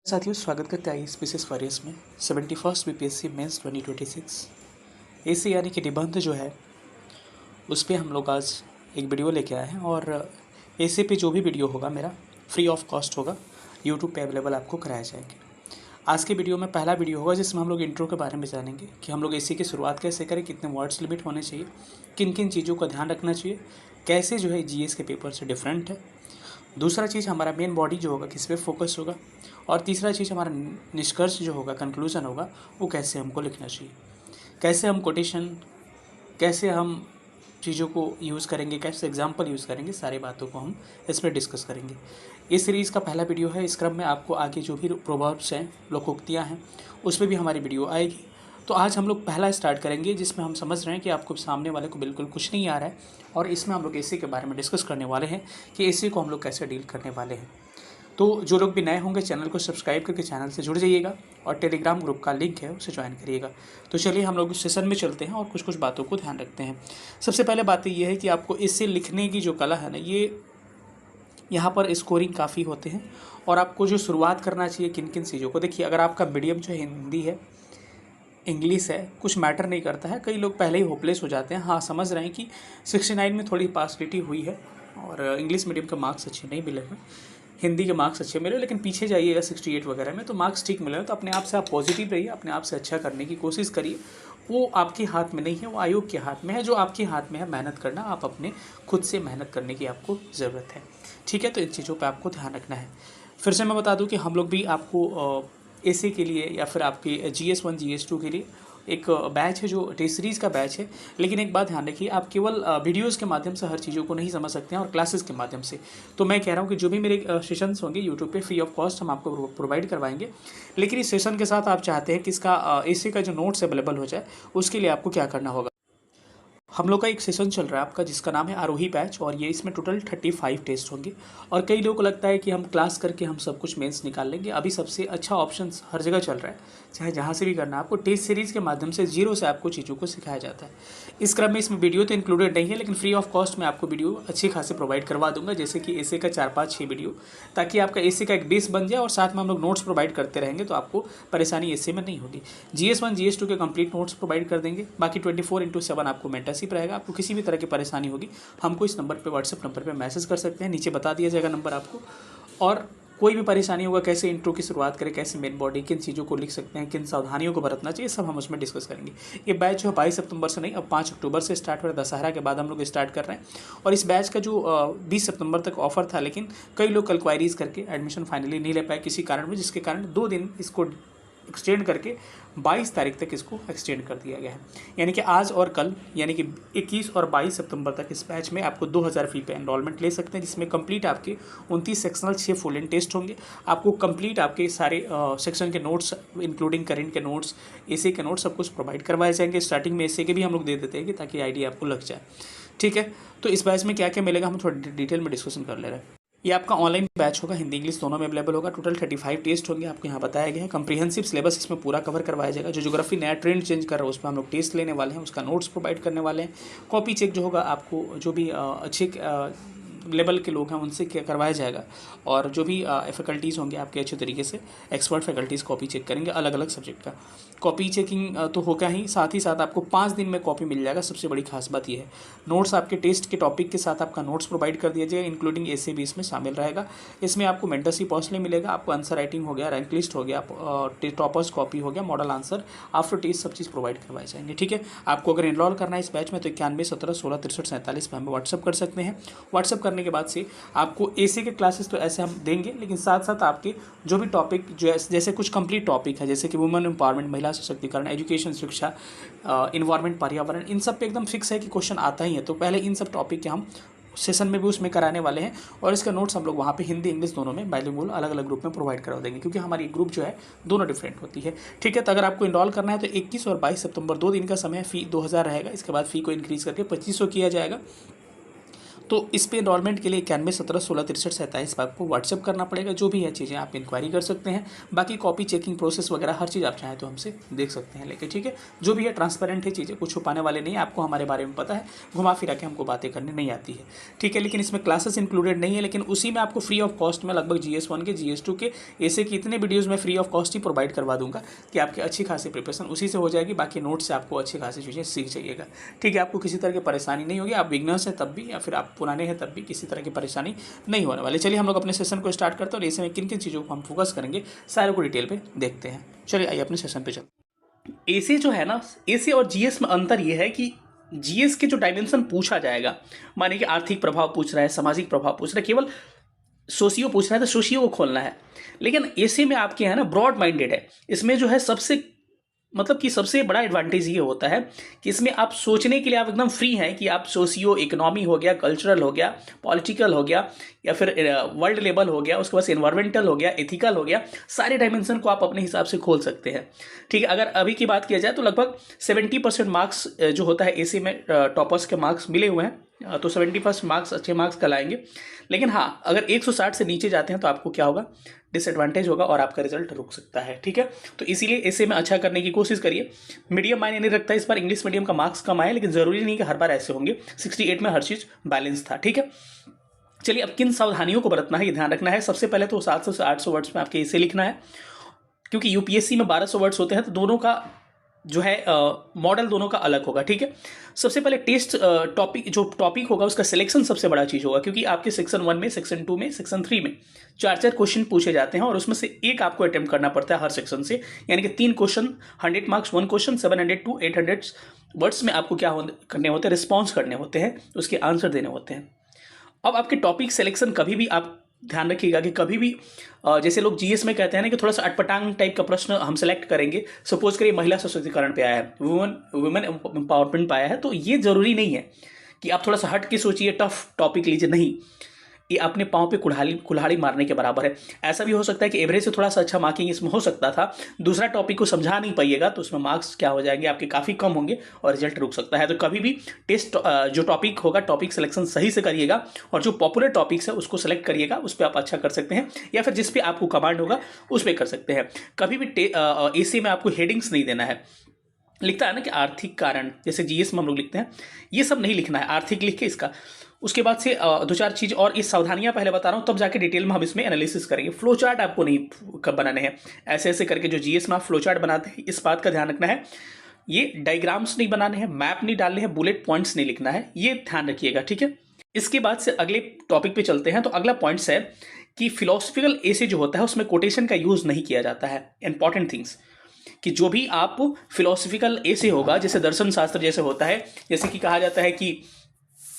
साथियों, स्वागत करते हैं स्पीसीज वॉरियर्स में 71st बीपीएससी मेंस 2026 एसी यानी कि निबंध जो है उस पर हम लोग आज एक वीडियो लेके आए हैं। और एसी पे जो भी वीडियो होगा मेरा फ्री ऑफ कॉस्ट होगा, यूट्यूब पे अवेलेबल आपको कराए जाएंगे। आज के वीडियो में पहला वीडियो होगा जिसमें हम लोग इंट्रो के बारे में जानेंगे कि हम लोग एसी की शुरुआत कैसे करें, कितने वर्ड्स लिमिट होने चाहिए, किन किन चीज़ों का ध्यान रखना चाहिए, कैसे जो है जीएस के पेपर से डिफरेंट है। दूसरा चीज़ हमारा मेन बॉडी जो होगा किस पे फोकस होगा, और तीसरा चीज़ हमारा निष्कर्ष जो होगा, कंक्लूजन होगा, वो कैसे हमको लिखना चाहिए, कैसे हम कोटेशन, कैसे हम चीज़ों को यूज़ करेंगे, कैसे एग्जाम्पल यूज़ करेंगे, सारी बातों को हम इस पर डिस्कस करेंगे। इस सीरीज़ का पहला वीडियो है। इस क्रम में आपको आगे जो भी प्रोवर्ब्स हैं, लोकोक्तियाँ हैं, उस पर भी हमारी वीडियो आएगी। तो आज हम लोग पहला स्टार्ट करेंगे जिसमें हम समझ रहे हैं कि आपको सामने वाले को बिल्कुल कुछ नहीं आ रहा है, और इसमें हम लोग एसी के बारे में डिस्कस करने वाले हैं कि एसी को हम लोग कैसे डील करने वाले हैं। तो जो लोग भी नए होंगे चैनल को सब्सक्राइब करके चैनल से जुड़ जाइएगा, और टेलीग्राम ग्रुप का लिंक है उसे ज्वाइन करिएगा। तो चलिए हम लोग सेशन में चलते हैं और कुछ कुछ बातों को ध्यान रखते हैं। सबसे पहले बात ये है कि आपको इससे लिखने की जो कला है ना, ये यहाँ पर स्कोरिंग काफ़ी होते हैं। और आपको जो शुरुआत करना चाहिए किन किन चीज़ों को, देखिए अगर आपका मीडियम जो हिंदी है, इंग्लिश है, कुछ मैटर नहीं करता है। कई लोग पहले ही होपलेस हो जाते हैं। हाँ, समझ रहे हैं कि 69 में थोड़ी पासिबिलिटी हुई है और इंग्लिश मीडियम के मार्क्स अच्छे नहीं मिले हैं, हिंदी के मार्क्स अच्छे मिले, लेकिन पीछे जाइएगा 68 वगैरह में तो मार्क्स ठीक मिले। तो अपने आप से आप पॉजिटिव रहिए, अपने आप से अच्छा करने की कोशिश करिए। वो आपके हाथ में नहीं है, वो आयोग के हाथ में है। जो आपके हाथ में है मेहनत करना, आप अपने खुद से मेहनत करने की आपको ज़रूरत है। ठीक है, तो इन चीज़ों पर आपको ध्यान रखना है। फिर से मैं बता दूं कि हम लोग भी आपको एसी के लिए या फिर आपके GS1 GS2 के लिए एक बैच है जो टेस्ट सीरीज़ का बैच है। लेकिन एक बात ध्यान रखिए, आप केवल वीडियोस के माध्यम से हर चीज़ों को नहीं समझ सकते हैं और क्लासेस के माध्यम से। तो मैं कह रहा हूँ कि जो भी मेरे सेशंस होंगे यूट्यूब पे फ्री ऑफ कॉस्ट हम आपको प्रोवाइड करवाएंगे। लेकिन इस सेशन के साथ आप चाहते हैं कि इसका एसी का जो नोट्स अवेलेबल हो जाए, उसके लिए आपको क्या करना होगा। हम लोग का एक सेशन चल रहा है आपका जिसका नाम है आरोही बैच, और ये इसमें टोटल 35 टेस्ट होंगे। और कई लोगों को लगता है कि हम क्लास करके हम सब कुछ मेंस निकाल लेंगे। अभी सबसे अच्छा ऑप्शन हर जगह चल रहा है, चाहे जहाँ से भी करना है, आपको टेस्ट सीरीज़ के माध्यम से जीरो से आपको चीज़ों को सिखाया जाता है। इस क्रम में इसमें वीडियो तो इंक्लूडेड नहीं है, लेकिन फ्री ऑफ कॉस्ट में आपको वीडियो अच्छे खासे प्रोवाइड करवा दूंगा, जैसे कि एसे का 4-5-6 वीडियो, ताकि आपका एसे का एक बेस बन जाए। और साथ में हम लोग नोट्स प्रोवाइड करते रहेंगे, तो आपको परेशानी एसे में नहीं होगी। GS1 GS2 के कंप्लीट नोट्स प्रोवाइड कर देंगे। बाकी 24/7 आपको मेंटरशिप रहेगा। आपको किसी भी तरह की परेशानी होगी, हमको इस नंबर पे, व्हाट्सएप नंबर पे मैसेज कर सकते हैं, नीचे बता दिया जाएगा नंबर आपको। और कोई भी परेशानी होगा, कैसे इंट्रो की शुरुआत करें, कैसे मेन बॉडी, किन चीज़ों को लिख सकते हैं, किन सावधानियों को बरतना चाहिए, सब हम उसमें डिस्कस करेंगे। ये बैच जो 22 सितंबर से नहीं, अब 5 अक्टूबर से स्टार्ट हो रहा है। दशहरा के बाद हम लोग स्टार्ट कर रहे हैं। और इस बैच का जो 20 सितंबर तक ऑफर था, लेकिन कई लोग कल क्वायरीज करके एडमिशन फाइनली नहीं ले पाए किसी कारण में, जिसके कारण 2 दिन इसको एक्सटेंड करके 22 तारीख तक इसको एक्सटेंड कर दिया गया है। यानी कि आज और कल, यानी कि 21 और 22 सितंबर तक इस बैच में आपको 2000 फी पे एनरोलमेंट ले सकते हैं, जिसमें कंप्लीट आपके 29 सेक्शनल 6 फुल एंड टेस्ट होंगे। आपको कंप्लीट आपके सारे सेक्शन के नोट्स, इंक्लूडिंग करेंट के नोट्स, एसे के नोट्स, सब कुछ प्रोवाइड करवाए जाएंगे। स्टार्टिंग में एसे के भी हम लोग दे देते हैं कि ताकि आइडिया आपको लग जाए। ठीक है, तो इस बैच में क्या क्या मिलेगा हम थोड़ा डिटेल में डिस्कशन कर ले रहे हैं। ये आपका ऑनलाइन बैच होगा, हिंदी इंग्लिश दोनों में अवेलेबल होगा। टोटल 35 टेस्ट होंगे, आपको यहाँ बताया गया है। कंप्रीहेंसिव सिलेबस इसमें पूरा कवर करवाया जाएगा। जो ज्योग्राफी नया ट्रेंड चेंज कर रहा है, उस पर हम लोग टेस्ट लेने वाले हैं, उसका नोट्स प्रोवाइड करने वाले हैं। कॉपी चेक जो होगा, आपको जो भी अच्छे लेवल के लोग हैं उनसे क्या करवाया जाएगा। और जो भी फैकल्टीज़ होंगे आपके अच्छे तरीके से, एक्सपर्ट फैकल्टीज़ कॉपी चेक करेंगे अलग अलग सब्जेक्ट का। कॉपी चेकिंग तो होगा ही, साथ ही साथ आपको 5 दिन में कॉपी मिल जाएगा। सबसे बड़ी खास बात यह है, नोट्स आपके टेस्ट के टॉपिक के साथ आपका नोट्स प्रोवाइड कर दिया जाएगा, इंक्लूडिंग एसे भी इसमें शामिल रहेगा। इसमें आपको मेंटरशिप हौसले मिलेगा, आपको आंसर राइटिंग हो गया, रैंक लिस्ट हो गया, टॉपर्स कॉपी हो गया, मॉडल आंसर, आफ्टर टेस्ट, सब चीज़ प्रोवाइड करवाए जाएंगे। ठीक है, आपको अगर इनरोल करना है इस बैच में तो 91 17 16 63 47 पर हमें व्हाट्सअप कर सकते हैं। व्हाट्सअप करने के बाद से आपको एसी के क्लासेस तो ऐसे हम देंगे, लेकिन साथ साथ आपके जो भी टॉपिक, जो जैसे कुछ कंप्लीट टॉपिक है, जैसे कि वुमेन एम्पावरमेंट, महिला सशक्तिकरण, एजुकेशन, शिक्षा, इन्वायरमेंट, पर्यावरण, इन सब पे एकदम फिक्स है कि क्वेश्चन आता ही है। तो पहले इन सब टॉपिक के हम सेशन में भी उसमें कराने वाले हैं, और इसका नोट्स हम लोग वहाँ पे हिंदी इंग्लिश दोनों में बाइलिंगुअल अलग अलग ग्रुप में प्रोवाइड करा देंगे, क्योंकि हमारी ग्रुप जो है दोनों डिफरेंट होती है। ठीक है, तो अगर आपको इनरोल करना है तो 21 और 22 सितंबर 2 दिन का समय, फ़ी 2000 रहेगा। इसके बाद फ़ी को इंक्रीज़ करके 2500 किया जाएगा। तो इस पे एनरोलमेंट के लिए 9117166327 पर आपको व्हाट्सएप करना पड़ेगा। जो भी है चीज़ें आप इंक्वायरी कर सकते हैं। बाकी कॉपी चेकिंग प्रोसेस वगैरह हर चीज़ आप चाहें तो हमसे देख सकते हैं लेके, ठीक है। जो भी है ट्रांसपेरेंट है चीज़ें, कुछ छुपाने वाले नहीं है। आपको हमारे बारे में पता है, घुमा फिरा के हमको बातें करनी नहीं आती है, ठीक है। लेकिन इसमें क्लासेस इंक्लूडेड नहीं है, लेकिन उसी में आपको फ्री ऑफ कॉस्ट में लगभग GS1 के GS2 के ऐसे कि इतने वीडियोज़ में free of cost he provide करवा दूंगा कि आपकी अच्छी खासी प्रिपरेशन उसी से हो जाएगी। बाकी नोट से आपको अच्छी खासी चीज़ें सीख जाइएगा, ठीक है। आपको किसी तरह की परेशानी नहीं होगी। आप बिगनर्स हैं तब भी या फिर आप पुराने हैं तब भी किसी तरह की परेशानी नहीं होने वाली। चलिए हम लोग अपने सेशन को स्टार्ट करते हैं और ऐसे में किन किन चीज़ों को हम फोकस करेंगे सारे को डिटेल पे देखते हैं। चलिए आइए अपने सेशन पे चलते। एसी जो है ना, एसी और जीएस में अंतर ये है कि जीएस के जो डायमेंशन पूछा जाएगा, माने कि आर्थिक प्रभाव पूछ रहा है, सामाजिक प्रभाव पूछ रहा है, केवल सोशियो पूछ रहा है तो सोशियो को खोलना है। लेकिन एसी में आपके है ना ब्रॉड माइंडेड है। इसमें जो है सबसे मतलब कि सबसे बड़ा एडवांटेज ये होता है कि इसमें आप सोचने के लिए आप एकदम फ्री हैं कि आप सोशियो इकोनॉमी हो गया, कल्चरल हो गया, पॉलिटिकल हो गया, या फिर वर्ल्ड लेवल हो गया, उसके बाद एनवायरमेंटल हो गया, एथिकल हो गया, सारे डायमेंशन को आप अपने हिसाब से खोल सकते हैं, ठीक है। अगर अभी की बात किया जाए तो लगभग 70% मार्क्स जो होता है एसी में टॉपर्स के मार्क्स मिले हुए हैं, तो 70% मार्क्स अच्छे मार्क्स कल आएंगे। लेकिन हाँ, अगर 160 से नीचे जाते हैं तो आपको क्या होगा, डिसएडवांटेज होगा और आपका रिजल्ट रुक सकता है, ठीक है। तो इसीलिए ऐसे में अच्छा करने की कोशिश करिए। मीडियम मायने नहीं रखता, इस बार इंग्लिश मीडियम का मार्क्स कम आए, लेकिन जरूरी नहीं कि हर बार ऐसे होंगे। 68 में हर चीज बैलेंस था, ठीक है। चलिए अब किन सावधानियों को बरतना है ये ध्यान रखना है। सबसे पहले तो 700 से 800 वर्ड्स में आपके इसे लिखना है, क्योंकि यूपीएससी में 1200 वर्ड्स होते हैं, तो दोनों का जो है मॉडल दोनों का अलग होगा, ठीक है। सबसे पहले टेस्ट टॉपिक होगा उसका सिलेक्शन सबसे बड़ा चीज होगा, क्योंकि आपके सेक्शन 1 में, सेक्शन 2 में, सेक्शन 3 में 4 क्वेश्चन पूछे जाते हैं और उसमें से एक आपको अटेम्प्ट करना पड़ता है हर सेक्शन से। यानी कि 3 question 100 marks, 1 question 700 to 800 words में आपको क्या करने होते हैं, रिस्पॉन्स करने होते हैं, उसके आंसर देने होते हैं। अब आपके टॉपिक सिलेक्शन कभी भी आप ध्यान रखिएगा कि कभी भी जैसे लोग जीएस में कहते हैं ना कि थोड़ा सा अटपटांग टाइप का प्रश्न हम सेलेक्ट करेंगे, सपोज करिए महिला सशक्तिकरण पे आया है, वुमेन एम्पावरमेंट पे आया है, तो ये जरूरी नहीं है कि आप थोड़ा सा हट के सोचिए, टफ टॉपिक लीजिए, नहीं। ये अपने पाँव पे कुल्हाड़ी मारने के बराबर है। ऐसा भी हो सकता है कि एवरेज से थोड़ा सा अच्छा मार्किंग इसमें हो सकता था, दूसरा टॉपिक को समझा नहीं पाइएगा तो उसमें मार्क्स क्या हो जाएंगे आपके, काफ़ी कम होंगे और रिजल्ट रुक सकता है। तो कभी भी टेस्ट जो टॉपिक होगा, टॉपिक सिलेक्शन सही से करिएगा और जो पॉपुलर टॉपिक्स है उसको सेलेक्ट करिएगा, उस पर आप अच्छा कर सकते हैं, या फिर जिस पे आपको कमांड होगा उस पर कर सकते हैं। कभी भी एसी में आपको हेडिंग्स नहीं देना है। लिखता है ना कि आर्थिक कारण, जैसे जीएस में हम लोग लिखते हैं, ये सब नहीं लिखना है, आर्थिक लिख के इसका उसके बाद से 2-4 चीज और इस सावधानियां पहले बता रहा हूं, तब जाके डिटेल में हम इसमें एनालिसिस करेंगे। फ्लो चार्ट आपको नहीं बनाने हैं, ऐसे ऐसे करके जो जीएस में आप फ्लो चार्ट बनाते हैं, इस बात का ध्यान रखना है। ये डायग्राम्स नहीं बनाने हैं, मैप नहीं डालने हैं, बुलेट पॉइंट्स नहीं लिखना है, ये ध्यान रखिएगा, ठीक है। इसके बाद से अगले टॉपिक पे चलते हैं। तो अगला पॉइंट्स है कि फिलोसफिकल एसे जो होता है उसमें कोटेशन का यूज नहीं किया जाता है। इंपॉर्टेंट थिंग्स कि जो भी आप फिलोसफिकल एसे होगा, जैसे दर्शन शास्त्र जैसे होता है, जैसे कि कहा जाता है कि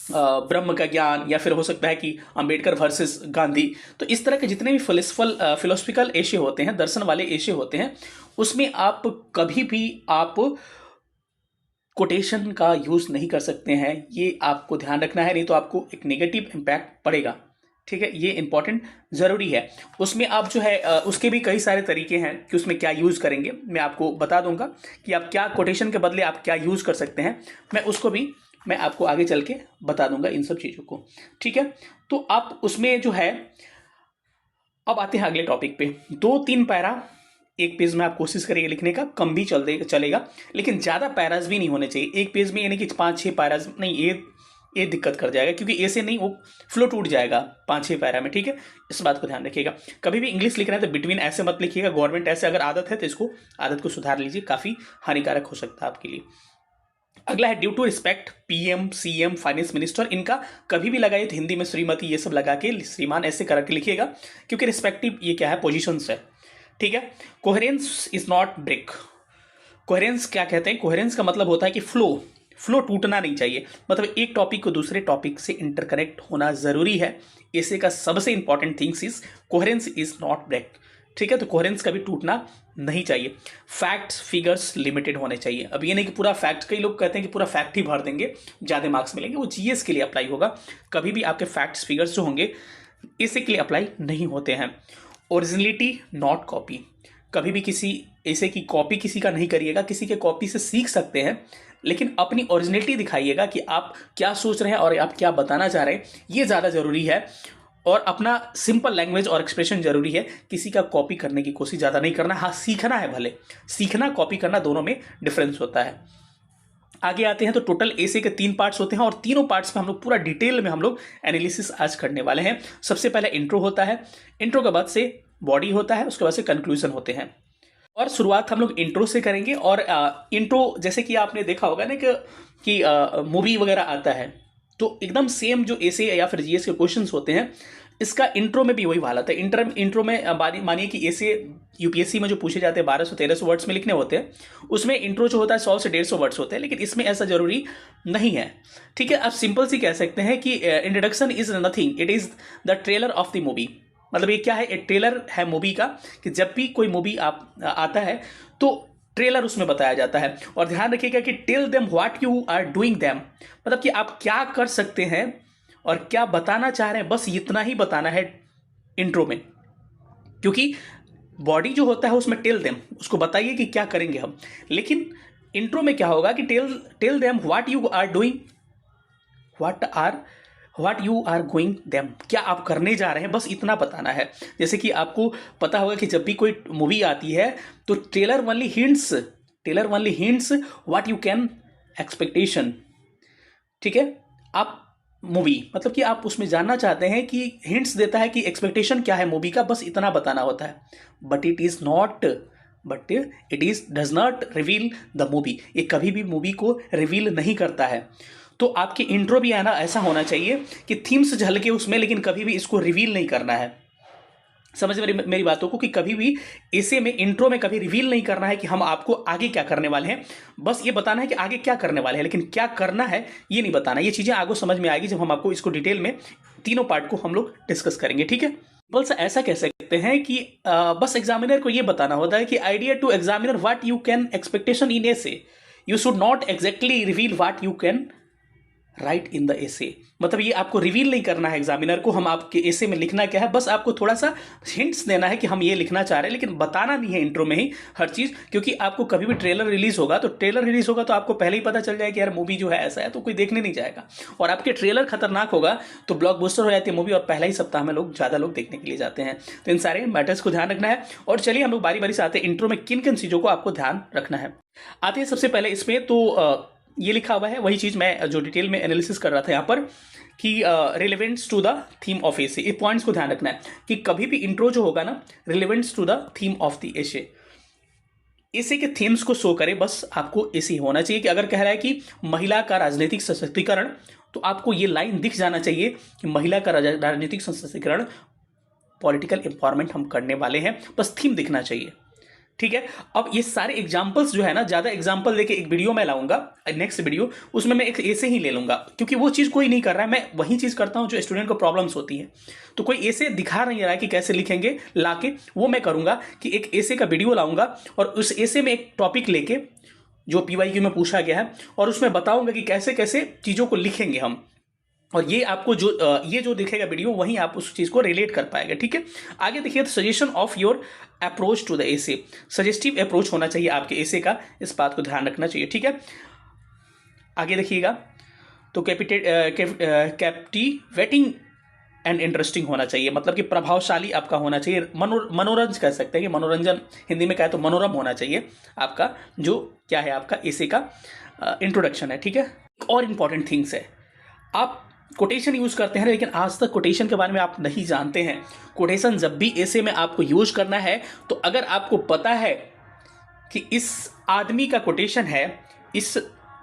ब्रह्म का ज्ञान, या फिर हो सकता है कि अंबेडकर वर्सेस गांधी, तो इस तरह के जितने भी फिलोसफिकल एशे होते हैं, दर्शन वाले एशे होते हैं, उसमें आप कभी भी आप कोटेशन का यूज नहीं कर सकते हैं। ये आपको ध्यान रखना है, नहीं तो आपको एक नेगेटिव इम्पैक्ट पड़ेगा, ठीक है। ये इंपॉर्टेंट जरूरी है। उसमें आप जो है उसके भी कई सारे तरीके हैं कि उसमें क्या यूज करेंगे, मैं आपको बता दूंगा कि आप क्या कोटेशन के बदले आप क्या यूज कर सकते हैं, मैं उसको भी मैं आपको आगे चल के बता दूंगा इन सब चीजों को, ठीक है। तो आप उसमें जो है, अब आते हैं अगले टॉपिक पे। 2-3 पैरा एक पेज में आप कोशिश करिए लिखने का, कम भी चलेगा, लेकिन ज्यादा पैराज भी नहीं होने चाहिए एक पेज में, यानी कि 5-6 पैराज नहीं, ये दिक्कत कर जाएगा, क्योंकि ऐसे नहीं वो फ्लो टूट जाएगा 5-6 पैरा में, ठीक है। इस बात को ध्यान रखिएगा। कभी भी इंग्लिश लिख रहे हैं तो बिटवीन ऐसे मत लिखिएगा, गवर्नमेंट ऐसे अगर आदत है तो इसको आदत को सुधार लीजिए, काफी हानिकारक हो सकता है आपके लिए। अगला है due to respect PM, CM, finance minister, इनका कभी भी लगाइए तो हिंदी में श्रीमती ये सब लगा के श्रीमान ऐसे करके लिखिएगा, क्योंकि रिस्पेक्टिव ये क्या है, पोजीशंस है, ठीक है। Coherence is not break. Coherence क्या कहते हैं, कोहेरेंस का मतलब होता है कि फ्लो टूटना नहीं चाहिए, मतलब एक टॉपिक को दूसरे टॉपिक से इंटरकनेक्ट होना जरूरी है। ऐसे का सबसे important things is coherence is not break, ठीक है। तो कोहेरेंस कभी टूटना नहीं चाहिए। फैक्ट्स फिगर्स लिमिटेड होने चाहिए। अब ये नहीं कि पूरा फैक्ट, कई लोग कहते हैं कि पूरा फैक्ट ही भर देंगे ज्यादा मार्क्स मिलेंगे, वो जीएस के लिए अप्लाई होगा। कभी भी आपके फैक्ट्स फिगर्स जो होंगे इसी के लिए अप्लाई नहीं होते हैं। ओरिजिनलिटी नॉट कॉपी, कभी भी किसी ऐसे की कॉपी किसी का नहीं करिएगा। किसी के कॉपी से सीख सकते हैं, लेकिन अपनी ओरिजिनलिटी दिखाइएगा कि आप क्या सोच रहे हैं और आप क्या बताना चाह रहे हैं, ये ज़्यादा ज़रूरी है। और अपना सिंपल लैंग्वेज और एक्सप्रेशन जरूरी है, किसी का कॉपी करने की कोशिश ज़्यादा नहीं करना। हाँ, सीखना है, भले सीखना, कॉपी करना, दोनों में डिफरेंस होता है। आगे आते हैं तो टोटल एसे के 3 पार्ट्स होते हैं और तीनों पार्ट्स में हम लोग पूरा डिटेल में हम लोग एनालिसिस आज करने वाले हैं। सबसे पहले इंट्रो होता है, इंट्रो के बाद से बॉडी होता है, उसके बाद से कंक्लूजन होते हैं। और शुरुआत हम लोग इंट्रो से करेंगे। और इंट्रो जैसे कि आपने देखा होगा ना कि मूवी वगैरह आता है तो एकदम सेम जो एसे या फिर जीएस के क्वेश्चंस होते हैं, इसका इंट्रो में भी वही हालत है। इंट्रो में मानिए कि एसे यूपीएससी में जो पूछे जाते हैं 1200-1300 वर्ड्स में लिखने होते हैं, उसमें इंट्रो जो होता है 100 से 150 वर्ड्स होते हैं, लेकिन इसमें ऐसा जरूरी नहीं है। ठीक है, आप सिंपल सी कह सकते हैं कि introduction is nothing, it is the trailer of the movie. मतलब ये क्या है, एक ट्रेलर है मूवी का, कि जब भी कोई मूवी आता है तो ट्रेलर उसमें बताया जाता है। और ध्यान रखिएगा कि tell them what you are doing them, मतलब कि आप क्या कर सकते हैं और क्या बताना चाह रहे हैं, बस इतना ही बताना है इंट्रो में। क्योंकि बॉडी जो होता है उसमें टेल देम, उसको बताइए कि क्या करेंगे हम, लेकिन इंट्रो में क्या होगा कि tell them what you are doing, what you are going them, क्या आप करने जा रहे हैं, बस इतना बताना है। जैसे कि आपको पता होगा कि जब भी कोई मूवी आती है तो trailer only hints what you can expectation. ठीक है, आप मूवी मतलब कि आप उसमें जानना चाहते हैं कि हिंट्स देता है कि एक्सपेक्टेशन क्या है मूवी का, बस इतना बताना होता है। But it is does not reveal the movie, ये कभी भी मूवी को रिवील नहीं करता है। तो आपके इंट्रो भी है ना ऐसा होना चाहिए कि थीम्स झलके उसमें, लेकिन कभी भी इसको रिवील नहीं करना है। समझ मेरी बातों को, कि कभी भी ऐसे में इंट्रो में कभी रिवील नहीं करना है कि हम आपको आगे क्या करने वाले हैं, बस ये बताना है कि आगे क्या करने वाले हैं, लेकिन क्या करना है ये नहीं बताना। ये चीज़ें आगे समझ में आएगी जब हम आपको इसको डिटेल में तीनों पार्ट को हम लोग डिस्कस करेंगे। ठीक है, बस ऐसा कह सकते हैं कि बस एग्जामिनर को ये बताना होता है कि idea to examiner what you can expectation in essay, you should not exactly reveal what you can write in the essay. मतलब ये आपको रिवील नहीं करना है एग्जामिनर को, हम आपके एसे में लिखना क्या है, बस आपको थोड़ा सा हिंट्स देना है कि हम ये लिखना चाह रहे हैं, लेकिन बताना नहीं है इंट्रो में ही हर चीज़। क्योंकि आपको कभी भी ट्रेलर रिलीज होगा तो आपको पहले ही पता चल जाएगा कि यार मूवी जो है ऐसा है, तो कोई देखने नहीं जाएगा। और आपके ट्रेलर खतरनाक होगा तो ब्लॉकबस्टर हो जाती है मूवी, और पहला ही सप्ताह में ज़्यादा लोग देखने के लिए जाते हैं। तो इन सारे मैटर्स को ध्यान रखना है। और चलिए हम लोग बारी बारी से आते हैं इंट्रो में किन किन चीज़ों को आपको ध्यान रखना है। आते हैं सबसे पहले इसमें, तो ये लिखा हुआ है वही चीज़ मैं जो डिटेल में एनालिसिस कर रहा था यहाँ पर, कि रिलेवेंट्स टू द थीम ऑफ एसे। ये पॉइंट्स को ध्यान रखना है कि कभी भी इंट्रो जो होगा ना, relevance to the theme of the essay के थीम्स को शो करे, बस आपको ऐसे होना चाहिए। कि अगर कह रहा है कि महिला का राजनीतिक सशक्तिकरण, तो आपको ये लाइन दिख जाना चाहिए कि महिला का राजनीतिक सशक्तिकरण, पॉलिटिकल एम्पावरमेंट हम करने वाले हैं, बस थीम दिखना चाहिए। ठीक है, अब ये सारे एग्जाम्पल्स जो है ना, ज़्यादा एग्जाम्पल लेके एक वीडियो मैं लाऊंगा, नेक्स्ट वीडियो, उसमें मैं एक ऐसे ही ले लूंगा, क्योंकि वो चीज़ कोई नहीं कर रहा है, मैं वही चीज़ करता हूँ जो स्टूडेंट को प्रॉब्लम्स होती है। तो कोई ऐसे दिखा नहीं रहा है कि कैसे लिखेंगे लाके, वो मैं करूँगा कि एक ऐसे का वीडियो लाऊंगा और उस ऐसे में एक टॉपिक लेके जो PYQ में पूछा गया है, और उसमें बताऊंगा कि कैसे कैसे चीज़ों को लिखेंगे हम। और ये आपको जो दिखेगा वीडियो, वहीं आप उस चीज़ को रिलेट कर पाएंगे। ठीक है, आगे देखिए, suggestion of your approach to the essay, suggestive approach होना चाहिए आपके एसे का, इस बात को ध्यान रखना चाहिए। ठीक है, आगे देखिएगा, तो कैप्टिवेटिंग एंड इंटरेस्टिंग होना चाहिए, मतलब कि प्रभावशाली आपका होना चाहिए, मनोरंजन कह सकते हैं कि मनोरंजन हिंदी में कहे तो मनोरम होना चाहिए आपका, जो क्या है आपका एसे का इंट्रोडक्शन है। ठीक है, और इंपॉर्टेंट थिंग्स है, आप कोटेशन यूज करते हैं, लेकिन आज तक कोटेशन के बारे में आप नहीं जानते हैं। कोटेशन जब भी ऐसे में आपको यूज करना है, तो अगर आपको पता है कि इस आदमी का कोटेशन है, इस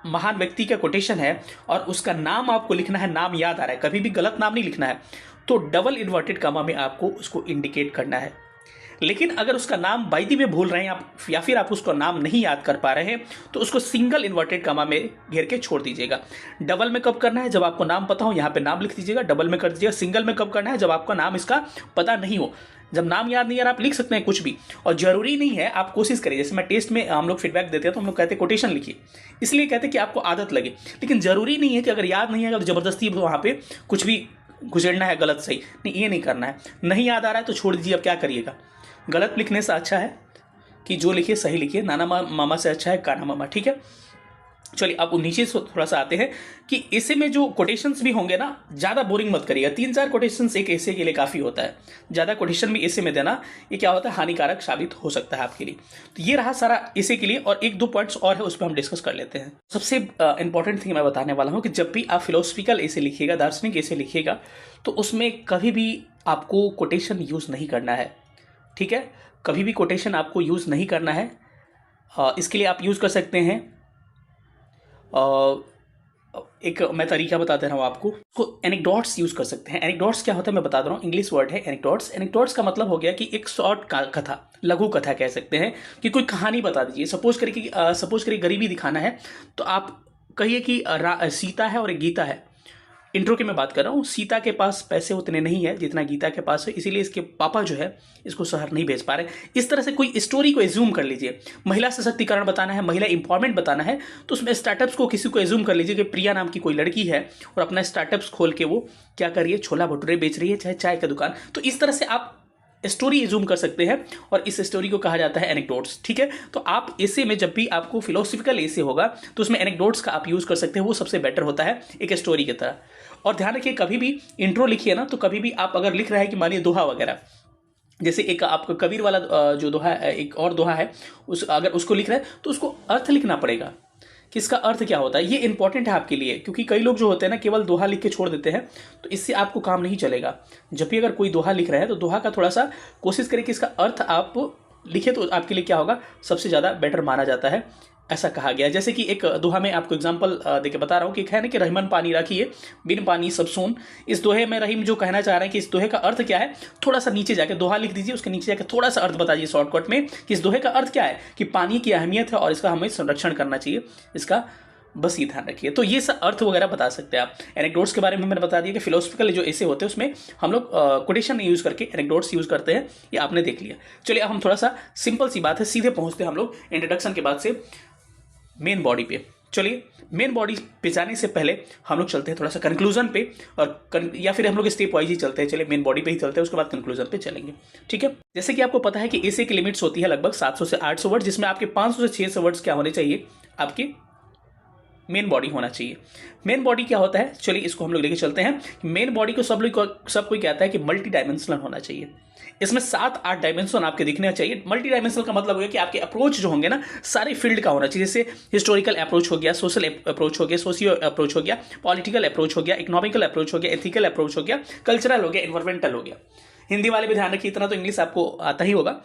महान व्यक्ति का कोटेशन है, और उसका नाम आपको लिखना है, नाम याद आ रहा है, कभी भी गलत नाम नहीं लिखना है, तो डबल इन्वर्टेड कॉमा में आपको उसको इंडिकेट करना है। लेकिन अगर उसका नाम बाइदी में भूल रहे हैं आप, या फिर आप उसका नाम नहीं याद कर पा रहे हैं, तो उसको सिंगल इन्वर्टेड कॉमा में घेर के छोड़ दीजिएगा। डबल में कब करना है, जब आपको नाम पता हो, यहाँ पे नाम लिख दीजिएगा, डबल में कर दीजिएगा। सिंगल में कब करना है, जब आपका नाम इसका पता नहीं हो, जब नाम याद नहीं है, आप लिख सकते हैं कुछ भी, और जरूरी नहीं है, आप कोशिश करिए। जैसे मैं टेस्ट में हम लोग फीडबैक देते हैं तो हम लोग कहते हैं कोटेशन लिखिए, इसलिए कहते हैं कि आपको आदत लगे, लेकिन जरूरी नहीं है कि अगर याद नहीं है तो जबरदस्ती वहाँ पे कुछ भी घुसेड़ना है गलत सही, नहीं, ये नहीं करना है। नहीं याद आ रहा है तो छोड़ दीजिए, अब क्या करिएगा। गलत लिखने से अच्छा है कि जो लिखिए सही लिखिए, नाना मामा से अच्छा है काना मामा। ठीक है, चलिए अब नीचे से थोड़ा सा आते हैं कि ऐसे में जो कोटेशंस भी होंगे ना, ज़्यादा बोरिंग मत करिएगा। 3-4 कोटेशंस एक ऐसे के लिए काफ़ी होता है। ज़्यादा कोटेशन भी ऐसे में देना ये क्या होता है, हानिकारक साबित हो सकता है आपके लिए। तो ये रहा सारा ऐसे के लिए, और 1-2 पॉइंट्स और है उस पर हम डिस्कस कर लेते हैं। सबसे इंपॉर्टेंट थिंग मैं बताने वाला हूँ कि जब भी आप फिलोसफिकल ऐसे लिखिएगा, दार्शनिक ऐसे लिखिएगा, तो उसमें कभी भी आपको कोटेशन यूज़ नहीं करना है। ठीक है, कभी भी कोटेशन आपको यूज़ नहीं करना है। इसके लिए आप यूज़ कर सकते हैं, एक मैं तरीका बता दे रहा हूँ आपको, तो एनेक्डोट्स यूज़ कर सकते हैं। एनेक्डोट्स क्या होता है मैं बता दे रहा हूँ, इंग्लिश वर्ड है एनेक्डोट्स। एनेक्डोट्स का मतलब हो गया कि एक शॉर्ट कथा, लघु कथा कह सकते हैं, कि कोई कहानी बता दीजिए। सपोज करिए गरीबी दिखाना है, तो आप कहिए कि सीता है और एक गीता है। इंट्रो की मैं बात कर रहा हूँ। सीता के पास पैसे उतने नहीं है जितना गीता के पास है, इसीलिए इसके पापा जो है इसको शहर नहीं भेज पा रहे। इस तरह से कोई स्टोरी को एज्यूम कर लीजिए। महिला सशक्तिकरण बताना है, महिला इंपावरमेंट बताना है, तो उसमें स्टार्टअप्स को किसी को एज्यूम कर लीजिए कि प्रिया नाम की कोई लड़की है और अपना स्टार्टअप्स खोल के वो क्या कर रही है, छोला भटूरे बेच रही है, चाहे चाय का दुकान। तो इस तरह से आप स्टोरी एज्यूम कर सकते हैं, और इस स्टोरी को कहा जाता है एनेक्डोट्स। ठीक है, तो आप ऐसे में जब भी आपको फिलोसफिकल ऐसे होगा तो उसमें एनेक्डोट्स का आप यूज कर सकते हैं, वो सबसे बेटर होता है एक स्टोरी की तरह। और ध्यान रखिए, कभी भी इंट्रो लिखिए ना, तो कभी भी आप अगर लिख रहे हैं कि मानिए दोहा वगैरह, जैसे एक आपका कबीर वाला जो दोहा है, एक और दोहा है, अगर उसको लिख रहे हैं तो उसको अर्थ लिखना पड़ेगा कि इसका अर्थ क्या होता है। ये इंपॉर्टेंट है आपके लिए, क्योंकि कई लोग जो होते हैं ना केवल दोहा लिख के छोड़ देते हैं, तो इससे आपको काम नहीं चलेगा। जब भी अगर कोई दोहा लिख रहे हैं तो दोहा का थोड़ा सा कोशिश करें कि इसका अर्थ आप लिखे, तो आपके लिए क्या होगा, सबसे ज़्यादा बेटर माना जाता है, ऐसा कहा गया। जैसे कि एक दोहा में आपको एग्जांपल देके बता रहा हूँ कि है ना कि रहीमन पानी राखिए बिन पानी सब सून। इस दोहे में रहीम जो कहना चाह रहे हैं कि इस दोहे का अर्थ क्या है, थोड़ा सा नीचे जाके दोहा लिख दीजिए, उसके नीचे जाके थोड़ा सा अर्थ बताइए शॉर्टकट में कि इस दोहे का अर्थ क्या है, कि पानी की अहमियत है और इसका हमें संरक्षण करना चाहिए, इसका बस ये ध्यान रखिए। तो ये सब अर्थ वगैरह बता सकते हैं आप। एनेक्डोट्स के बारे में मैंने बता दिया कि फिलोसफिकल जो ऐसे होते हैं उसमें हम लोग कोटेशन यूज करके एनेक्डोट्स यूज करते हैं, ये आपने देख लिया। चलिए अब हम थोड़ा सा सिंपल सी बात है, सीधे पहुंचते हैं हम लोग इंट्रोडक्शन के बाद से मेन बॉडी पे। चलिए मेन बॉडी पे जाने से पहले हम लोग चलते हैं थोड़ा सा कंक्लूजन पे, और या फिर हम लोग स्टेप वाइज ही चलते हैं। चलिए मेन बॉडी पे ही चलते हैं, उसके बाद कंक्लूजन पे चलेंगे। ठीक है, जैसे कि आपको पता है कि एसे की लिमिट्स होती है लगभग 700 से 800 वर्ड, जिसमें आपके 500 से 600 वर्ड्स क्या होने चाहिए, आपके मेन बॉडी होना चाहिए। मेन बॉडी क्या होता है, चलिए इसको हम लोग लेके चलते हैं। मेन बॉडी को सब कोई कहता है कि मल्टी डायमेंशनल होना चाहिए। इसमें 7-8 डायमेंशन आपके दिखने चाहिए। मल्टी डायमेंशनल का मतलब हो गया कि आपके अप्रोच जो होंगे ना सारे फील्ड का होना चाहिए। जैसे हिस्टोरिकल अप्रोच हो गया, सोशल अप्रोच हो गया, सोशियो अप्रोच हो गया, पॉलिटिकल अप्रोच हो गया, इकोनॉमिकल अप्रोच हो गया, एथिकल अप्रोच हो गया, कल्चरल हो गया, इन्वायरमेंटल हो गया। हिंदी वाले भी ध्यान रखिए, इतना तो इंग्लिश आपको आता ही होगा।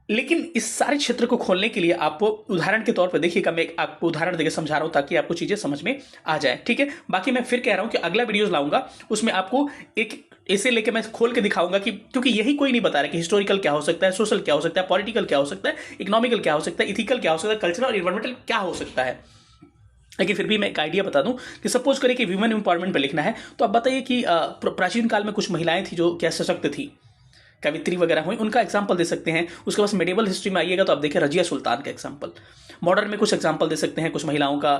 लेकिन इस सारे क्षेत्र को खोलने के लिए आपको उदाहरण के तौर पर देखिएगा, मैं आपको उदाहरण देकर समझा रहा हूं ताकि आपको चीजें समझ में आ जाए। ठीक है, बाकी मैं फिर कह रहा हूं कि अगला वीडियोस लाऊंगा, उसमें आपको एक ऐसे लेके मैं खोल के दिखाऊंगा कि क्योंकि यही कोई नहीं बता रहा कि हिस्टोरिकल क्या हो सकता है, सोशल क्या हो सकता है, पॉलिटिकल क्या हो सकता है, इकोनॉमिकल क्या हो सकता है, इथिकल क्या हो सकता है, कल्चरल और इन्वायरमेंटल क्या हो सकता है। लेकिन फिर भी मैं एक आइडिया बता दूं कि सपोज करिए कि ह्यूमन एम्पावरमेंट पर लिखना है, तो आप बताइए कि प्राचीन काल में कुछ महिलाएं थी जो क्या सशक्त थी, कवित्री वगैरह हुई, उनका एग्जाम्पल दे सकते हैं। उसके बाद मेडिवल हिस्ट्री में आइएगा तो आप देखिए रजिया सुल्तान का एग्जाम्पल। मॉडर्न में कुछ एग्जाम्पल दे सकते हैं कुछ महिलाओं का,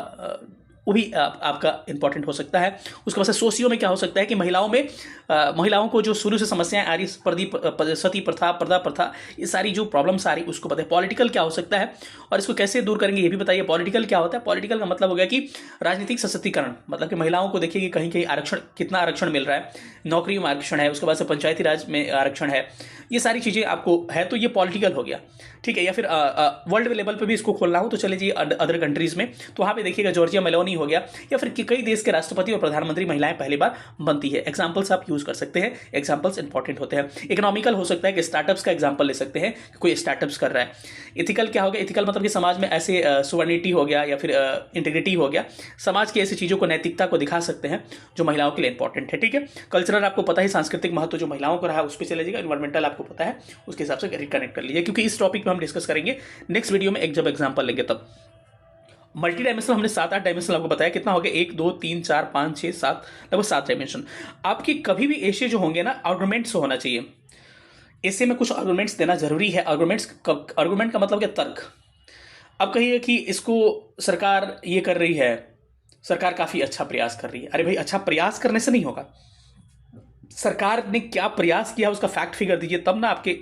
वो भी आपका इंपॉर्टेंट हो सकता है। उसके बाद से सोशियो में क्या हो सकता है कि महिलाओं को जो शुरू से समस्याएं आ रही, सती प्रथा, पर्दा प्रथा, ये सारी जो प्रॉब्लम्स आ रही उसको बताइए। पॉलिटिकल क्या हो सकता है और इसको कैसे दूर करेंगे ये भी बताइए। पॉलिटिकल क्या होता है, पॉलिटिकल का मतलब हो गया कि राजनीतिक सशक्तिकरण, मतलब कि महिलाओं को देखिए कि कहीं कहीं आरक्षण, कितना आरक्षण मिल रहा है, नौकरियों में आरक्षण है, उसके बाद से पंचायती राज में आरक्षण है, ये सारी चीज़ें आपको है, तो ये पॉलिटिकल हो गया। ठीक है, या फिर वर्ल्ड लेवल पे भी इसको खोलना हो तो चले जाइए अदर कंट्रीज में, तो वहाँ पे देखिएगा जॉर्जिया मेलोनी हो गया, या फिर कई देश के राष्ट्रपति और प्रधानमंत्री महिलाएं पहली बार बनती है। एग्जाम्पल्स आप यूज कर सकते हैं, एग्जाम्पल्स इंपॉर्टेंट होते हैं। इकोनॉमिकल हो सकता है कि स्टार्टअप्स का एग्जाम्पल ले सकते हैं, कोई स्टार्टअप्स कर रहा है। इथिकल क्या हो गया, इथिकल मतलब कि समाज में ऐसे सुवर्निटी हो गया या फिर इंटीग्रिटी हो गया, समाज की ऐसी चीज़ों को, नैतिकता को दिखा सकते हैं जो महिलाओं के लिए इंपॉर्टेंट है। ठीक है, कल्चरल आपको पता है, सांस्कृतिक महत्व जो महिलाओं को रहा उस पर चले जाएगा। इन्वायरमेंटल आपको पता है, उसके हिसाब से रिकनेक्ट कर लीजिए, क्योंकि इस टॉपिक में हम डिस्कस करेंगे नेक्स्ट वीडियो में, जब एग्जाम्पल लेंगे तब। मल्टी डायमेंशनल हमने 7-8 डायमेंशन आपको बताया, कितना हो गया, 1 2 3 4 5 6 7, लगभग 7 डायमेंशन। आपके कभी भी ऐसे जो होंगे ना आर्गुमेंट्स होना चाहिए, ऐसे में कुछ आर्गुमेंट्स देना जरूरी है। आर्गुमेंट का मतलब क्या, तर्क। अब कहिए कि इसको सरकार ये कर रही है, सरकार काफी अच्छा प्रयास कर रही है। अरे भाई, अच्छा प्रयास करने से नहीं होगा, सरकार ने क्या प्रयास किया उसका फैक्ट फिगर दीजिए, तब ना आपके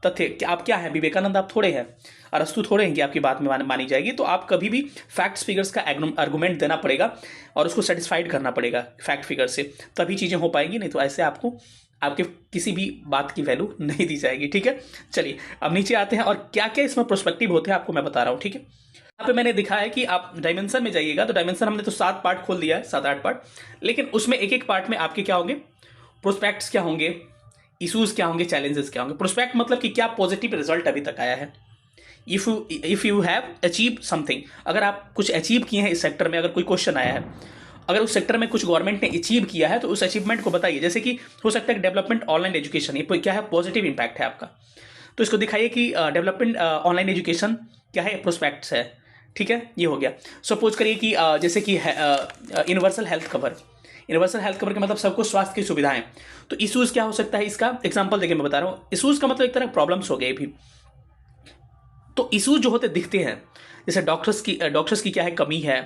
तथ्य कि आप क्या हैं, विवेकानंद आप थोड़े हैं, अरस्तु थोड़े हैं कि आपकी बात में मानी जाएगी। तो आप कभी भी फैक्ट्स फिगर्स का आर्गूमेंट देना पड़ेगा और उसको सेटिस्फाइड करना पड़ेगा फैक्ट फिगर से, तभी चीज़ें हो पाएंगी, नहीं तो ऐसे आपको आपके किसी भी बात की वैल्यू नहीं दी जाएगी। ठीक है, चलिए अब नीचे आते हैं और क्या क्या इसमें प्रोस्पेक्टिव होते हैं आपको मैं बता रहा हूँ। ठीक है, यहाँ पे मैंने दिखा है कि आप डायमेंशन में जाइएगा तो डायमेंशन हमने तो 7 पार्ट खोल दिया है, 7-8 पार्ट, लेकिन उसमें एक एक पार्ट में आपके क्या होंगे, प्रोस्पेक्ट्स क्या होंगे, इशूज क्या होंगे, चैलेंजेस क्या होंगे। प्रोस्पेक्ट मतलब कि क्या पॉजिटिव रिजल्ट अभी तक आया है, if you have achieve something, अगर आप कुछ अचीव किए हैं इस सेक्टर में, अगर कोई क्वेश्चन आया है, अगर उस सेक्टर में कुछ गवर्नमेंट ने अचीव किया है तो उस अचीवमेंट को बताइए। जैसे कि हो सकता है डेवलपमेंट ऑनलाइन एजुकेशन, ये क्या है, पॉजिटिव इंपैक्ट है आपका, तो इसको दिखाइए कि डेवलपमेंट ऑनलाइन एजुकेशन क्या है, प्रोस्पेक्ट्स है। ठीक है, ये हो गया। सपोज करिए कि जैसे कि universal health cover, universal health cover का मतलब सबको स्वास्थ्य की सुविधाएं, तो इशूज क्या हो सकता है, इसका एग्जांपल देखिए मैं बता रहा हूँ। इशूज का मतलब एक तरह प्रॉब्लम्स हो गए भी, तो इशूज जो होते दिखते हैं, जैसे डॉक्टर्स की क्या है, कमी है,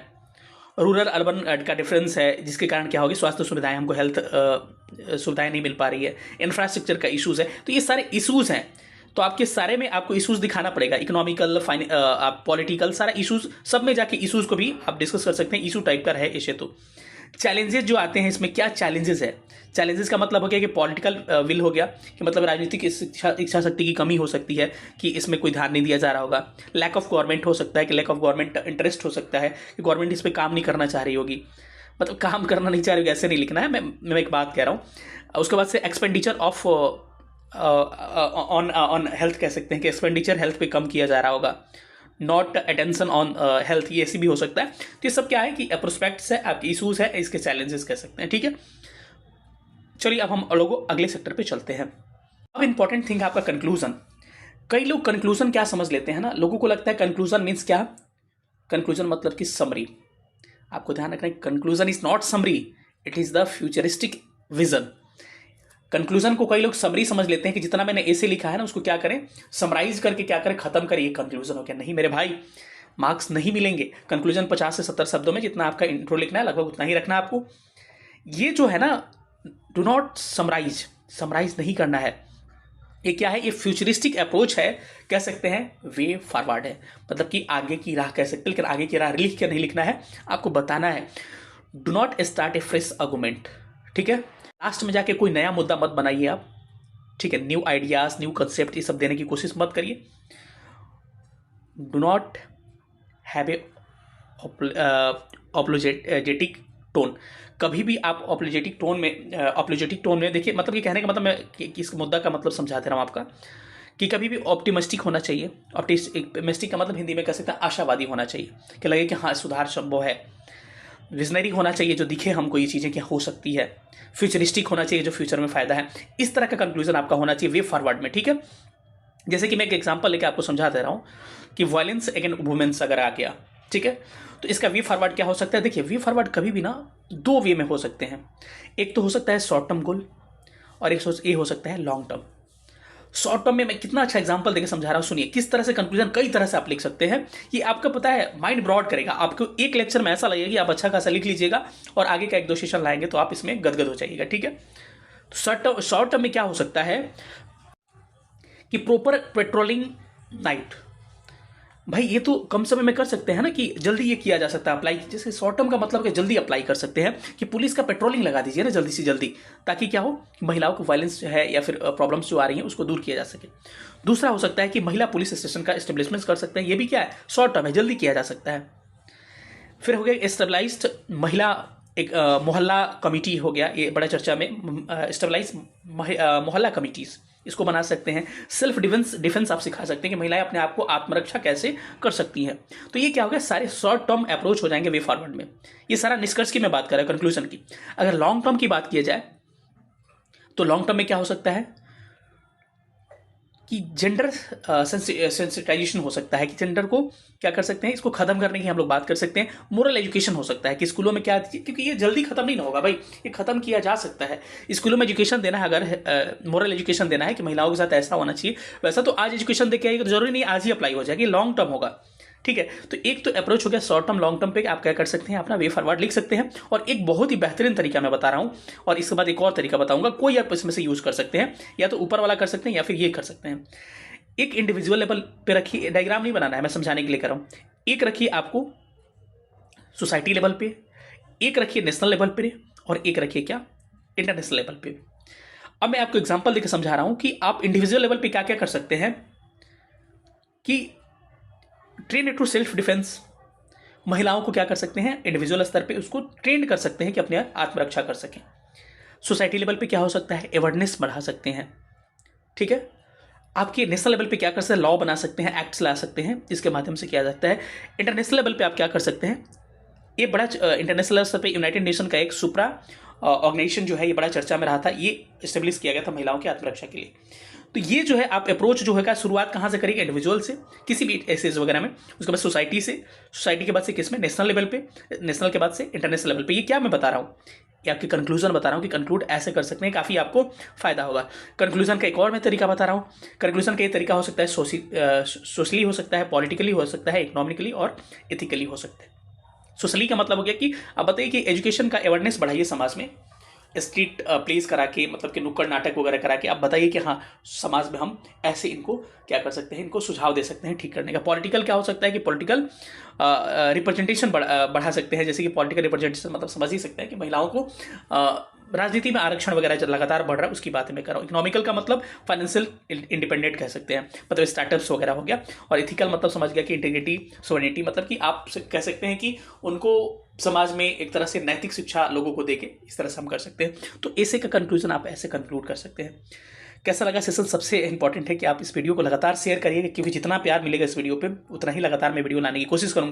रूरल अर्बन का डिफरेंस है, जिसके कारण क्या होगी, स्वास्थ्य सुविधाएं, हमको हेल्थ सुविधाएं नहीं मिल पा रही है, इंफ्रास्ट्रक्चर का इशूज है, तो ये सारे इशूज हैं। तो आपके सारे में आपको इशूज दिखाना पड़ेगा, इकोनॉमिकल, आप पॉलिटिकल, सारा इशूज, सब में जाके इशूज को भी आप डिस्कस कर सकते हैं, इशू टाइप का है इसे। तो चैलेंजेस जो आते हैं इसमें, क्या चैलेंजेस है, चैलेंजेस का मतलब हो गया कि पॉलिटिकल विल हो गया, कि मतलब राजनीतिक इच्छा शक्ति की कमी हो सकती है कि इसमें कोई ध्यान नहीं दिया जा रहा होगा। लैक ऑफ गवर्नमेंट हो सकता है कि लैक ऑफ गवर्नमेंट इंटरेस्ट हो सकता है कि गवर्नमेंट इस पर काम नहीं करना चाह रही होगी, मतलब काम करना नहीं चाह रही होगी, ऐसे नहीं लिखना है, मैं एक बात कह रहा हूँ। उसके बाद से एक्सपेंडिचर ऑफ ऑन हेल्थ कह सकते हैं कि एक्सपेंडिचर हेल्थ पे कम किया जा रहा होगा, नॉट अटेंशन ऑन हेल्थ, ये ऐसी भी हो सकता है। तो ये सब क्या है कि प्रोस्पेक्ट्स है, आपके इशूज है, इसके चैलेंजेस कह सकते हैं। ठीक है, चलिए अब हम लोग अगले सेक्टर पे चलते हैं। अब इंपॉर्टेंट थिंग आपका कंक्लूजन। कई लोग कंक्लूजन क्या समझ लेते हैं ना, लोगों को लगता है कंक्लूजन मीन्स क्या, कंक्लूजन मतलब कि समरी। आपको ध्यान रखना है, conclusion is not summary, it is the futuristic vision. Conclusion को कई लोग समरी समझ लेते हैं कि जितना मैंने ऐसे लिखा है ना उसको क्या करें, समराइज करके क्या करें, खत्म करें, ये कंक्लूजन हो गया। नहीं मेरे भाई, मार्क्स नहीं मिलेंगे। कंक्लूजन 50 से 70 शब्दों में, जितना आपका इंट्रो लिखना है लगभग उतना ही रखना है आपको। ये जो है ना, डू नॉट समराइज नहीं करना है। ये क्या है, ये फ्यूचरिस्टिक अप्रोच है, कह सकते हैं वे फॉरवर्ड है, मतलब कि आगे की राह कह सकते हैं, लेकिन आगे की राह लिख के नहीं लिखना है, आपको बताना है। Do not start A fresh argument. ठीक है, लास्ट में जाके कोई नया मुद्दा मत बनाइए आप। ठीक है, न्यू आइडियाज, न्यू कंसेप्ट, ये सब देने की कोशिश मत करिए। Do not have a apologetic tone. कभी भी आप ऑप्लोजेटिक टोन में देखिए, मतलब ये कहने का मतलब, मैं इस मुद्दा का मतलब समझा दे रहा हूँ आपका, कि कभी भी ऑप्टिमिस्टिक होना चाहिए। ऑप्टिमिस्टिक का मतलब हिंदी में कह सकते हैं आशावादी होना चाहिए, कि लगे कि हाँ सुधार संभव है। विजनरी होना चाहिए, जो दिखे हमको ये चीज़ें क्या हो सकती है। फ्यूचरिस्टिक होना चाहिए, जो फ्यूचर में फायदा है। इस तरह का कंक्लूजन आपका होना चाहिए वे फॉरवर्ड में। ठीक है, जैसे कि मैं एक एग्जांपल लेके आपको समझा दे रहा हूँ कि वायलेंस अगेंस्ट वुमेन्स अगर आ गया, ठीक है, तो इसका वे फॉरवर्ड क्या हो सकता है। देखिए, वे फॉरवर्ड कभी भी ना 2 वे में हो सकते हैं। एक तो हो सकता है शॉर्ट टर्म गोल, और एक ये हो सकता है लॉन्ग टर्म। शॉर्ट टर्म में मैं कितना अच्छा एग्जांपल देकर समझा रहा हूँ, सुनिए किस तरह से कंक्लूजन कई तरह से आप लिख सकते हैं। ये आपका पता है माइंड ब्रॉड करेगा, आपको एक लेक्चर में ऐसा लगेगा कि आप अच्छा खासा लिख लीजिएगा और आगे का 1-2 सेशन लाएंगे तो आप इसमें गदगद हो जाइएगा। ठीक है, तो शॉर्ट टर्म में क्या हो सकता है कि प्रॉपर पेट्रोलिंग नाइट। भाई ये तो कम समय में कर सकते हैं ना, कि जल्दी ये किया जा सकता है अप्लाई। जैसे शॉर्ट टर्म का मतलब कि जल्दी अप्लाई कर सकते हैं कि पुलिस का पेट्रोलिंग लगा दीजिए ना जल्दी से जल्दी, ताकि क्या हो, महिलाओं को वायलेंस है या फिर प्रॉब्लम्स जो आ रही हैं उसको दूर किया जा सके। दूसरा हो सकता है कि महिला पुलिस स्टेशन का एस्टेब्लिशमेंट कर सकते हैं, ये भी क्या है, शॉर्ट टर्म है, जल्दी किया जा सकता है। फिर हो गया एस्टेबलाइज्ड महिला, एक मोहल्ला कमेटी हो गया, ये बड़ा चर्चा में, एस्टेबलाइज मोहल्ला कमिटीज़, इसको बना सकते हैं। सेल्फ डिफेंस आप सिखा सकते हैं कि महिलाएं अपने आप को आत्मरक्षा कैसे कर सकती हैं। तो ये क्या हो गया, सारे शॉर्ट टर्म अप्रोच हो जाएंगे वे फॉरवर्ड में। ये सारा निष्कर्ष की मैं बात कर रहा हूं, कंक्लूजन की। अगर लॉन्ग टर्म की बात किया जाए तो लॉन्ग टर्म में क्या हो सकता है कि जेंडर सेंसिटाइजेशन हो सकता है, कि जेंडर को क्या कर सकते हैं, इसको खत्म करने की हम लोग बात कर सकते हैं। मोरल एजुकेशन हो सकता है कि स्कूलों में क्या, क्योंकि ये जल्दी खत्म नहीं ना होगा भाई, ये खत्म किया जा सकता है। स्कूलों में एजुकेशन देना है, अगर मोरल एजुकेशन देना है कि महिलाओं के साथ ऐसा होना चाहिए वैसा, तो आज एजुकेशन दे के आएगी तो जरूरी नहीं आज ही अप्लाई हो जाएगी, लॉन्ग टर्म होगा। ठीक है, तो एक तो अप्रोच हो गया शॉर्ट टर्म, लॉन्ग टर्म पे आप क्या कर सकते हैं, अपना वे फॉरवर्ड लिख सकते हैं। और एक बहुत ही बेहतरीन तरीका मैं बता रहा हूं, और इसके बाद एक और तरीका बताऊंगा, कोई आप इसमें से यूज कर सकते हैं, या तो ऊपर वाला कर सकते हैं या फिर ये कर सकते हैं। एक इंडिविजुअल लेवल पे रखिए, डायग्राम नहीं बनाना है, मैं समझाने के लिए कर रहा हूँ। एक रखिए आपको सोसाइटी लेवल पे, एक रखिए नेशनल लेवल पे, और एक रखिए क्या, इंटरनेशनल लेवल पे। अब मैं आपको एग्जांपल देकर समझा रहा हूं कि आप इंडिविजुअल लेवल पे क्या क्या कर सकते हैं कि ट्रेन टू सेल्फ डिफेंस, महिलाओं को क्या कर सकते हैं इंडिविजुअल स्तर पे उसको ट्रेन कर सकते हैं कि अपने आत्मरक्षा कर सकें। सोसाइटी लेवल पे क्या हो सकता है, अवेयरनेस बढ़ा सकते हैं, ठीक है। आपके नेशनल लेवल पे क्या कर सकते हैं, लॉ बना सकते हैं, एक्ट्स ला सकते हैं, इसके माध्यम से किया जाता है। इंटरनेशनल लेवल पे आप क्या कर सकते हैं, ये बड़ा इंटरनेशनल स्तर पे यूनाइटेड नेशन का एक सुप्रा ऑर्गेनाइजेशन जो है ये बड़ा चर्चा में रहा था, ये इस्टेब्लिश किया गया था महिलाओं की आत्मरक्षा के लिए। तो ये जो है आप अप्रोच जो है शुरुआत कहाँ से करेंगे, इंडिविजुअल से किसी भी एसेज वगैरह में, उसके बाद सोसाइटी से, सोसाइटी के बाद से किस में, नेशनल लेवल पे, नेशनल के बाद से इंटरनेशनल लेवल पे। ये क्या मैं बता रहा हूँ, ये आपके कंक्लूजन बता रहा हूँ कि कंक्लूड ऐसे कर सकते हैं, काफ़ी आपको फायदा होगा। कंक्लूजन का एक और मैं तरीका बता रहा हूँ। कंक्लूजन का ये तरीका हो सकता है सोशली हो सकता है, पॉलिटिकली हो सकता है, इकोनॉमिकली और इथिकली हो सकता है। सोशली का मतलब हो गया कि अब बताइए कि एजुकेशन का अवेयरनेस बढ़ाइए समाज में, स्ट्रीट प्लेस करा के, मतलब कि नुक्कड़ नाटक वगैरह करा के आप बताइए कि हाँ समाज में हम ऐसे इनको क्या कर सकते हैं, इनको सुझाव दे सकते हैं ठीक करने का। पॉलिटिकल क्या हो सकता है कि पॉलिटिकल रिप्रेजेंटेशन बढ़ा सकते हैं, जैसे कि पॉलिटिकल रिप्रेजेंटेशन मतलब समझ ही सकते हैं कि महिलाओं को राजनीति में आरक्षण वगैरह जो लगातार बढ़ रहा है उसकी बातें मैं कर रहा हूँ। इकोनॉमिकल का मतलब फाइनेंशियल इंडिपेंडेंट कह सकते हैं, मतलब स्टार्टअप्स वगैरह हो गया। और इथिकल मतलब समझ गया कि इंटीग्रिटी सोवरेनिटी, मतलब कि आप कह सकते हैं कि उनको समाज में एक तरह से नैतिक शिक्षा लोगों को देके, इस तरह से हम कर सकते हैं। तो ऐसे का कंक्लूजन आप ऐसे कंक्लूड कर सकते हैं। कैसा लगा सेशन, सबसे इंपॉर्टेंट है कि आप इस वीडियो को लगातार शेयर करिए, क्योंकि जितना प्यार मिलेगा इस वीडियो पे उतना ही लगातार मैं वीडियो लाने की कोशिश करूंगा।